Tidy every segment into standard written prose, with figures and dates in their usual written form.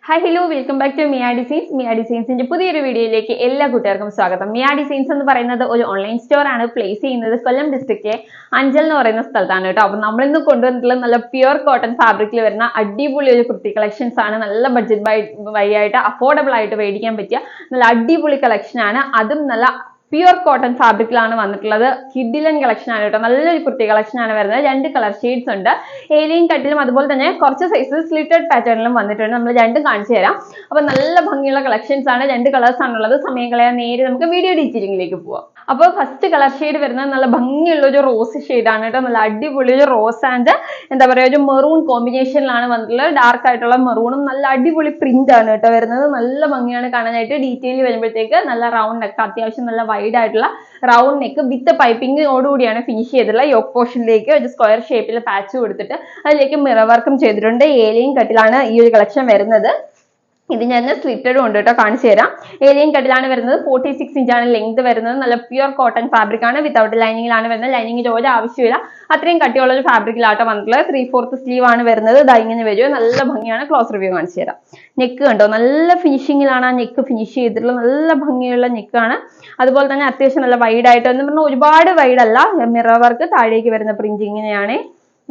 Hi hello welcome back to Mia Designs. മിയ ഡിസൈൻസിന്റെ പുതിയൊരു വീഡിയോയിലേക്ക് എല്ലാ കൂട്ടുകാർക്കും സ്വാഗതം. മിയ ഡിസൈൻസ് എന്ന് പറയുന്നത് ഒരു ഓൺലൈൻ സ്റ്റോർ ആണ്. പ്ലേസ് ചെയ്യുന്നത് കൊല്ലം ഡിസ്ട്രിക്റ്റിലെ അഞ്ചൽ എന്ന് പറയുന്ന സ്ഥലത്താണ് കേട്ടോ. അപ്പൊ നമ്മൾ ഇന്ന് കൊണ്ടുവന്നിട്ടുള്ള നല്ല പ്യുർ കോട്ടൺ ഫാബ്രിക്കിൽ വരുന്ന അടിപൊളി ഒരു കുർത്തി കളക്ഷൻസ് ആണ്. നല്ല ബഡ്ജറ്റ് ബൈ ആയിട്ട് അഫോർഡബിൾ ആയിട്ട് മേടിക്കാൻ പറ്റിയ നല്ല അടിപൊളി കളക്ഷൻ ആണ്. അതും നല്ല പ്യുർ കോട്ടൺ ഫാബ്രിക്കിലാണ് വന്നിട്ടുള്ളത്. കിഡിലൻ കളക്ഷൻ ആണ് കേട്ടോ. നല്ലൊരു കുർത്തി കളക്ഷൻ ആണ് വരുന്നത്. 2 കളർ ഷെയ്ഡ്സ് ഉണ്ട്. ഏലിയൻ കട്ടിലും അതുപോലെ തന്നെ കുറച്ച് സൈസിൽ സ്ലിറ്റഡ് പാറ്റേണിലും വന്നിട്ടുണ്ട്. നമ്മൾ രണ്ടും കാണിച്ചു തരാം. അപ്പൊ നല്ല ഭംഗിയുള്ള കളക്ഷൻസ് ആണ്. 2 കളേഴ്സ് ആണുള്ളത്. സമയം കളയാൻ നേരെ നമുക്ക് വീഡിയോ ഡീറ്റെയിലിംഗിലേക്ക് പോവാം. അപ്പോൾ ഫസ്റ്റ് കളർ ഷെയ്ഡ് വരുന്നത് നല്ല ഭംഗിയുള്ള ഒരു റോസ് ഷെയ്ഡ് ആണ് കേട്ടോ. നല്ല അടിപൊളി ഒരു റോസ് ആൻഡ് എന്താ പറയുക ഒരു മെറൂൺ കോമ്പിനേഷനിലാണ് വന്നിട്ടുള്ളത്. ഡാർക്ക് ആയിട്ടുള്ള മെറൂണും നല്ല അടിപൊളി പ്രിന്റ് ആണ് കേട്ടോ വരുന്നത്. നല്ല ഭംഗിയാണ് കാണാനായിട്ട്. ഡീറ്റെയിൽ വരുമ്പോഴത്തേക്ക് നല്ല റൗണ്ട് നെക്ക്, അത്യാവശ്യം നല്ല വൈഡ് ആയിട്ടുള്ള റൗണ്ട് നെക്ക് വിത്ത് പൈപ്പിംഗോടുകൂടിയാണ് ഫിനിഷ് ചെയ്തിട്ടുള്ള. യോക്ക് പോർഷനിലേക്ക് ഒരു സ്ക്വയർ ഷേപ്പിൽ പാച്ച് കൊടുത്തിട്ട് അതിലേക്ക് മിറർ വർക്കും ചെയ്തിട്ടുണ്ട്. ഏലിയൻ കട്ടിലാണ് ഈ ഒരു കളക്ഷൻ വരുന്നത്. ഇത് ഞാൻ സ്ലിറ്റഡും ഉണ്ട് കേട്ടോ, കാണിച്ചു തരാം. ഏലിയൻ കട്ടിലാണ് വരുന്നത്. 46 ഇഞ്ചാണ് ലെങ്ത് വരുന്നത്. നല്ല പ്യുർ കോട്ടൺ ഫാബ്രിക് ആണ്. വിത്തൗട്ട് ലൈനിങ്ങിലാണ് വരുന്നത്. ലൈനിങ്ങിന്റെ ഒരു ആവശ്യമില്ല. അത്രയും കട്ടിയുള്ള ഒരു ഫാബ്രിക്കിലാട്ടോ വന്നിട്ടുള്ളത്. 3/4 സ്ലീവ് ആണ് വരുന്നത്. ഇതാ ഇങ്ങനെ വരും. നല്ല ഭംഗിയാണ്. ക്ലോസ് റിവ്യൂ കാണിച്ചു തരാം. നെക്ക് കണ്ടോ, നല്ല ഫിനിഷിങ്ങിലാണ് ആ നെക്ക് ഫിനിഷ് ചെയ്തിട്ടുള്ളത്. നല്ല ഭംഗിയുള്ള നെക്കാണ്. അതുപോലെ തന്നെ അത്യാവശ്യം നല്ല വൈഡ് ആയിട്ട് എന്ന് പറഞ്ഞാൽ ഒരുപാട് വൈഡ് അല്ല. മിറർ വർക്ക് താഴേക്ക് വരുന്ന പ്രിന്റ് ഇങ്ങനെയാണ്.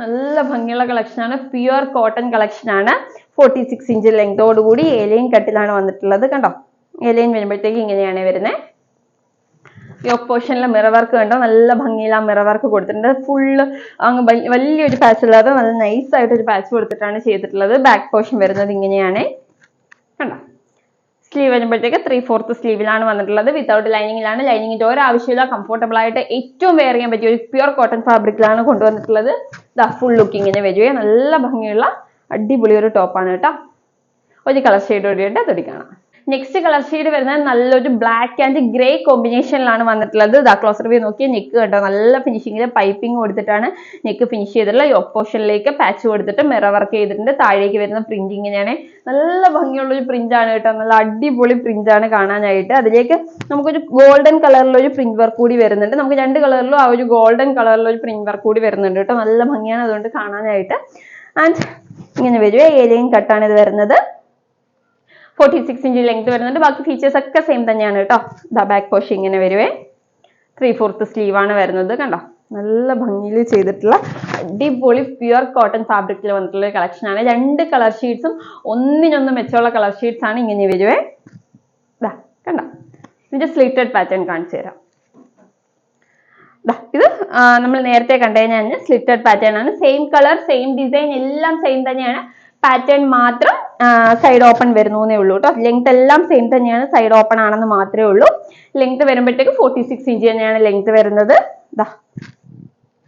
നല്ല ഭംഗിയുള്ള കളക്ഷൻ ആണ്. പ്യുർ കോട്ടൺ കളക്ഷൻ ആണ്. 46 ഇഞ്ച് ലെങ്തോടുകൂടി ഏലിയൻ കട്ടിലാണ് വന്നിട്ടുള്ളത്. കണ്ടോ, ഏലിയൻ വരുമ്പോഴത്തേക്ക് ഇങ്ങനെയാണ് വരുന്നത്. യോക്ക് പോർഷനിലെ മിറർ വർക്ക് കണ്ടോ, നല്ല ഭംഗിയിൽ ആ മിറർ വർക്ക് കൊടുത്തിട്ടുണ്ട്. ഫുള്ള് അങ്ങ് വലിയൊരു പാച്ച് ഇല്ലാതെ നല്ല നൈസ് ആയിട്ട് ഒരു പാച്ച് കൊടുത്തിട്ടാണ് ചെയ്തിട്ടുള്ളത്. ബാക്ക് പോർഷൻ വരുന്നത് ഇങ്ങനെയാണ്. കണ്ടോ, സ്ലീവ് വരുമ്പോഴത്തേക്ക് 3/4 സ്ലീവിലാണ് വന്നിട്ടുള്ളത്. വിത്തൗട്ട് ലൈനിങ്ങിലാണ്. ലൈനിങ്ങിന്റെ ഒരു ആവശ്യമില്ല. കംഫർട്ടബിൾ ആയിട്ട് ഏറ്റവും വെയർ ചെയ്യാൻ പറ്റിയ ഒരു പ്യുർ കോട്ടൺ ഫാബ്രിക്കിലാണ് കൊണ്ടുവന്നിട്ടുള്ളത്. ദാ ഫുൾ ലുക്ക് ഇങ്ങനെ വരികയും നല്ല ഭംഗിയുള്ള അടിപൊളി ഒരു ടോപ്പാണ് കേട്ടോ. ഒരു കളർ ഷെയ്ഡ് കൂടിയിട്ട് തൊടി കാണാം. നെക്സ്റ്റ് കളർ ഷെയ്ഡ് വരുന്നത് നല്ലൊരു ബ്ലാക്ക് ആൻഡ് ഗ്രേ കോമ്പിനേഷനിലാണ് വന്നിട്ടുള്ളത്. ദാ ക്ലോസ് റിവ്യൂ നോക്കിയ നെക്ക് കണ്ടോ, നല്ല ഫിനിഷിങ്ങിൽ പൈപ്പിംഗ് കൊടുത്തിട്ടാണ് നെക്ക് ഫിനിഷ് ചെയ്തിട്ടുള്ള. യോക്ക് പോർഷനിലേക്ക് പാച്ച് കൊടുത്തിട്ട് മിറർ വർക്ക് ചെയ്തിട്ടുണ്ട്. താഴേക്ക് വരുന്ന പ്രിന്റ് ഇങ്ങനെയാണ്. നല്ല ഭംഗിയുള്ള ഒരു പ്രിന്റ് ആണ് കേട്ടോ. നല്ല അടിപൊളി പ്രിന്റ് ആണ് കാണാനായിട്ട്. അതിലേക്ക് നമുക്കൊരു ഗോൾഡൻ കളറിലൊരു പ്രിന്റ് വർക്ക് കൂടി വരുന്നുണ്ട്. നമുക്ക് 2 കളറിലും ആ ഒരു ഗോൾഡൻ കളറിലൊരു പ്രിന്റ് വർക്ക് കൂടി വരുന്നുണ്ട് കേട്ടോ. നല്ല ഭംഗിയാണ് അതുകൊണ്ട് കാണാനായിട്ട്. ആൻഡ് ഇങ്ങനെ വരുവേ. ഏലിയൻ കട്ടാണ് ഇത് വരുന്നത്. 46 ഇഞ്ച് ലെങ്ത് വരുന്നുണ്ട്. ബാക്കി ഫീച്ചേഴ്സ് ഒക്കെ സെയിം തന്നെയാണ് കേട്ടോ. ദാ ബാക്ക് പോർഷൻ ഇങ്ങനെ വരുവേ. 3/4 സ്ലീവ് ആണ് വരുന്നത്. കണ്ടോ, നല്ല ഭംഗിയിൽ ചെയ്തിട്ടുള്ള അടിപൊളി പ്യുർ കോട്ടൺ ഫാബ്രിക്കിൽ വന്നിട്ടുള്ള കളക്ഷൻ ആണ്. 2 കളർ ഷീറ്റ്സും ഒന്നിനൊന്ന് മെച്ചമുള്ള കളർ ഷീറ്റ്സ് ആണ്. ഇങ്ങനെ വരുവേ. ദാ കണ്ടോ, ഇതിന്റെ സ്ലിറ്റഡ് പാറ്റേൺ കാണിച്ചു തരാം. ഇത് നമ്മൾ നേരത്തെ കണ്ടുകഴിഞ്ഞാൽ സ്ലിറ്റഡ് പാറ്റേൺ ആണ്. സെയിം കളർ, സെയിം ഡിസൈൻ, എല്ലാം സെയിം തന്നെയാണ്. പാറ്റേൺ മാത്രം സൈഡ് ഓപ്പൺ വരുന്നേ ഉള്ളൂ കേട്ടോ. ലെങ്ത് എല്ലാം സെയിം തന്നെയാണ്. സൈഡ് ഓപ്പൺ ആണെന്ന് മാത്രമേ ഉള്ളൂ. ലെങ്ത് വരുമ്പോഴത്തേക്ക് 46 ഇഞ്ച് തന്നെയാണ് ലെങ്ത് വരുന്നത്. ദാ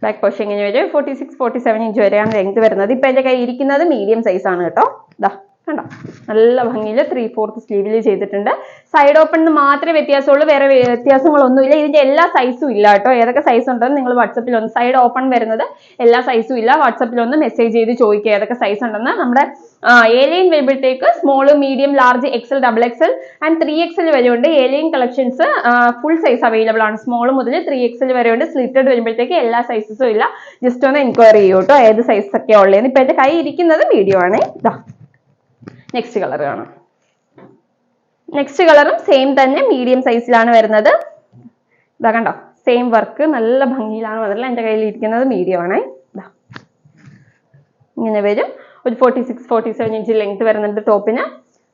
ബാക്ക് പോർഷൻ ഇങ്ങനെ വരും. 46-47 ഇഞ്ച് വരെയാണ് ലെങ്ത് വരുന്നത്. ഇപ്പൊ എന്റെ കയ്യിൽ ഇരിക്കുന്നത് മീഡിയം സൈസ് ആണ് കേട്ടോ. ദാ കണ്ടോ, നല്ല ഭംഗിയിൽ 3/4 സ്ലീവിൽ ചെയ്തിട്ടുണ്ട്. സൈഡ് ഓപ്പൺ മാത്രമേ വ്യത്യാസമുള്ളൂ. വേറെ വ്യത്യാസങ്ങളൊന്നുമില്ല. ഇതിന്റെ എല്ലാ സൈസും ഇല്ല കേട്ടോ. ഏതൊക്കെ സൈസ് ഉണ്ടെന്ന് നിങ്ങൾ വാട്സപ്പിൽ ഒന്ന്, സൈഡ് ഓപ്പൺ വരുന്നത് എല്ലാ സൈസും ഇല്ല. വാട്സപ്പിൽ ഒന്ന് മെസ്സേജ് ചെയ്ത് ചോദിക്കുക ഏതൊക്കെ സൈസ് ഉണ്ടെന്ന്. നമ്മുടെ ഏലിയൻ വരുമ്പോഴത്തേക്ക് small, medium, large, XL, XXL and 3XL വരെ ഉണ്ട്. Alien collections full size available ആണ്. സ്മോൾ മുതൽ 3XL വരെ ഉണ്ട്. സ്ലിറ്റഡ് വരുമ്പോഴത്തേക്ക് എല്ലാ സൈസസും ഇല്ല. ജസ്റ്റ് ഒന്ന് എൻക്വയറി ചെയ്യൂ കേട്ടോ, ഏത് സൈസ് ഒക്കെ ഉള്ളതെന്ന്. ഇപ്പൊ എന്റെ കൈ ഇരിക്കുന്നത് മീഡിയം ആണ്. ഇതാ നെക്സ്റ്റ് കളർ കാണാം. നെക്സ്റ്റ് കളറും സെയിം തന്നെ മീഡിയം സൈസിലാണ് വരുന്നത്. ഇതാ കണ്ടോ, സെയിം വർക്ക് നല്ല ഭംഗിയിലാണ് വന്നിട്ടുള്ളത്. എന്റെ കയ്യിൽ ഇരിക്കുന്നത് മീഡിയം ആണ്. ഇതാ ഇങ്ങനെ വരും. ഒരു 46-47 ഇഞ്ച് ലെങ്ത് വരുന്നുണ്ട് ടോപ്പിന്.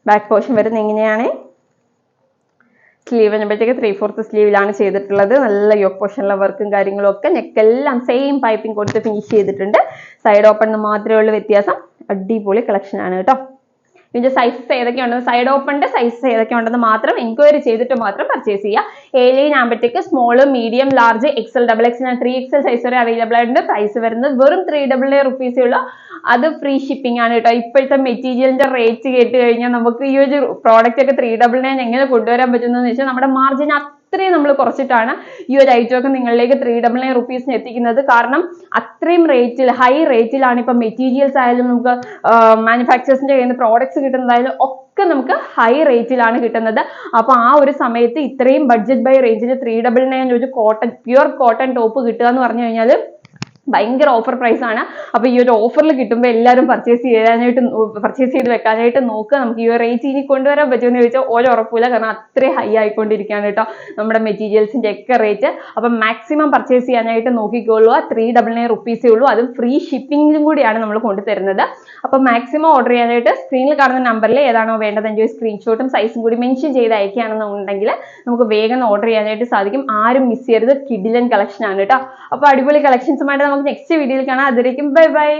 ബാക്ക് പോർഷൻ വരുന്നത് ഇങ്ങനെയാണ്. സ്ലീവ് വരുമ്പോഴത്തേക്ക് 3/4 സ്ലീവിലാണ് ചെയ്തിട്ടുള്ളത്. നല്ല യോക്ക് പോർഷനിലെ വർക്കും കാര്യങ്ങളും ഒക്കെ. നെക്കെല്ലാം സെയിം പൈപ്പിംഗ് കൊടുത്ത് ഫിനിഷ് ചെയ്തിട്ടുണ്ട്. സൈഡ് ഓപ്പൺ മാത്രമേ ഉള്ളൂ വ്യത്യാസം. അടിപൊളി കളക്ഷൻ ആണ് കേട്ടോ. ഇതിന്റെ സൈസസ് ഏതൊക്കെയുണ്ടെന്ന്, സൈഡ് ഓപ്പണിന്റെ സൈസസ് ഏതൊക്കെയുണ്ടെന്ന് മാത്രം എൻക്വയറി ചെയ്തിട്ട് മാത്രം പർച്ചേസ് ചെയ്യുക. ഏലിയൻ ആകുമ്പോഴത്തേക്ക് small, medium, large, XL, XXL and 3XL size വരെ അവൈലബിൾ ആയിട്ടുണ്ട്. പ്രൈസ് വരുന്നത് വെറും 399 റുപ്പീസേ ഉള്ളൂ. അത് ഫ്രീ ഷിപ്പിംഗ് ആണ് കേട്ടോ. ഇപ്പോഴത്തെ മെറ്റീരിയലിന്റെ റേറ്റ് കേട്ട് കഴിഞ്ഞാൽ നമുക്ക് ഈ ഒരു പ്രോഡക്റ്റ് ഒക്കെ 399 എങ്ങനെ കൊണ്ടുവരാൻ പറ്റുന്നതെന്ന് വെച്ചാൽ നമ്മുടെ മാർജിൻ അത്രയും നമ്മൾ കുറച്ചിട്ടാണ് ഈ ഒരു ഐറ്റം ഒക്കെ നിങ്ങളിലേക്ക് 399 റുപ്പീസിന് എത്തിക്കുന്നത്. കാരണം അത്രയും റേറ്റിൽ, ഹൈ റേറ്റിലാണ് ഇപ്പൊ മെറ്റീരിയൽസ് ആയാലും നമുക്ക് മാനുഫാക്ചേഴ്സിന്റെ കയ്യിൽ നിന്ന് പ്രോഡക്ട്സ് കിട്ടുന്നതായാലും ഒക്കെ നമുക്ക് ഹൈ റേറ്റിലാണ് കിട്ടുന്നത്. അപ്പൊ ആ ഒരു സമയത്ത് ഇത്രയും ബഡ്ജറ്റ് ബൈ റേഞ്ചിൽ 399 ഒരു കോട്ടൺ, പ്യുർ കോട്ടൺ ടോപ്പ് കിട്ടുക എന്ന് പറഞ്ഞു കഴിഞ്ഞാൽ ഭയങ്കര ഓഫർ പ്രൈസ് ആണ്. അപ്പൊ ഈ ഒരു ഓഫറിൽ കിട്ടുമ്പോൾ എല്ലാവരും പർച്ചേസ് ചെയ്ത് വെക്കാനായിട്ട് നോക്കുക. നമുക്ക് ഈ ഒരു റേറ്റ് ഇനി കൊണ്ടുവരാൻ പറ്റുമെന്ന് ചോദിച്ചാൽ ഒരു ഉറപ്പില്ല, കാരണം അത്രയും ഹൈ ആയിക്കൊണ്ടിരിക്കുകയാണ് കേട്ടോ നമ്മുടെ മെറ്റീരിയൽസിന്റെ ഒക്കെ റേറ്റ്. അപ്പൊ മാക്സിമം പർച്ചേസ് ചെയ്യാനായിട്ട് നോക്കിക്കോളൂ. 399 റുപ്പീസേ ഉള്ളൂ, അതും ഫ്രീ ഷിപ്പിംഗിലും കൂടിയാണ് നമ്മൾ കൊണ്ടുതരുന്നത്. അപ്പൊ മാക്സിമം ഓർഡർ ചെയ്യാനായിട്ട് സ്ക്രീനിൽ കാണുന്ന നമ്പറിൽ ഏതാണോ വേണ്ടത് എന്റെ സ്ക്രീൻഷോട്ടും സൈസും കൂടി മെൻഷൻ ചെയ്ത് അയക്കുകയാണെന്നുണ്ടെങ്കിൽ നമുക്ക് വേഗം ഓർഡർ ചെയ്യാനായിട്ട് സാധിക്കും. ആരും മിസ് ചെയ്യരുത്, കിഡിലൻ കളക്ഷൻ ആണ് കേട്ടോ. അപ്പൊ അടിപൊളി കളക്ഷൻസുമായിട്ട് നമുക്ക് നെക്സ്റ്റ് വീഡിയോയിൽ കാണാം. അതുവരേക്കും ബൈ ബൈ.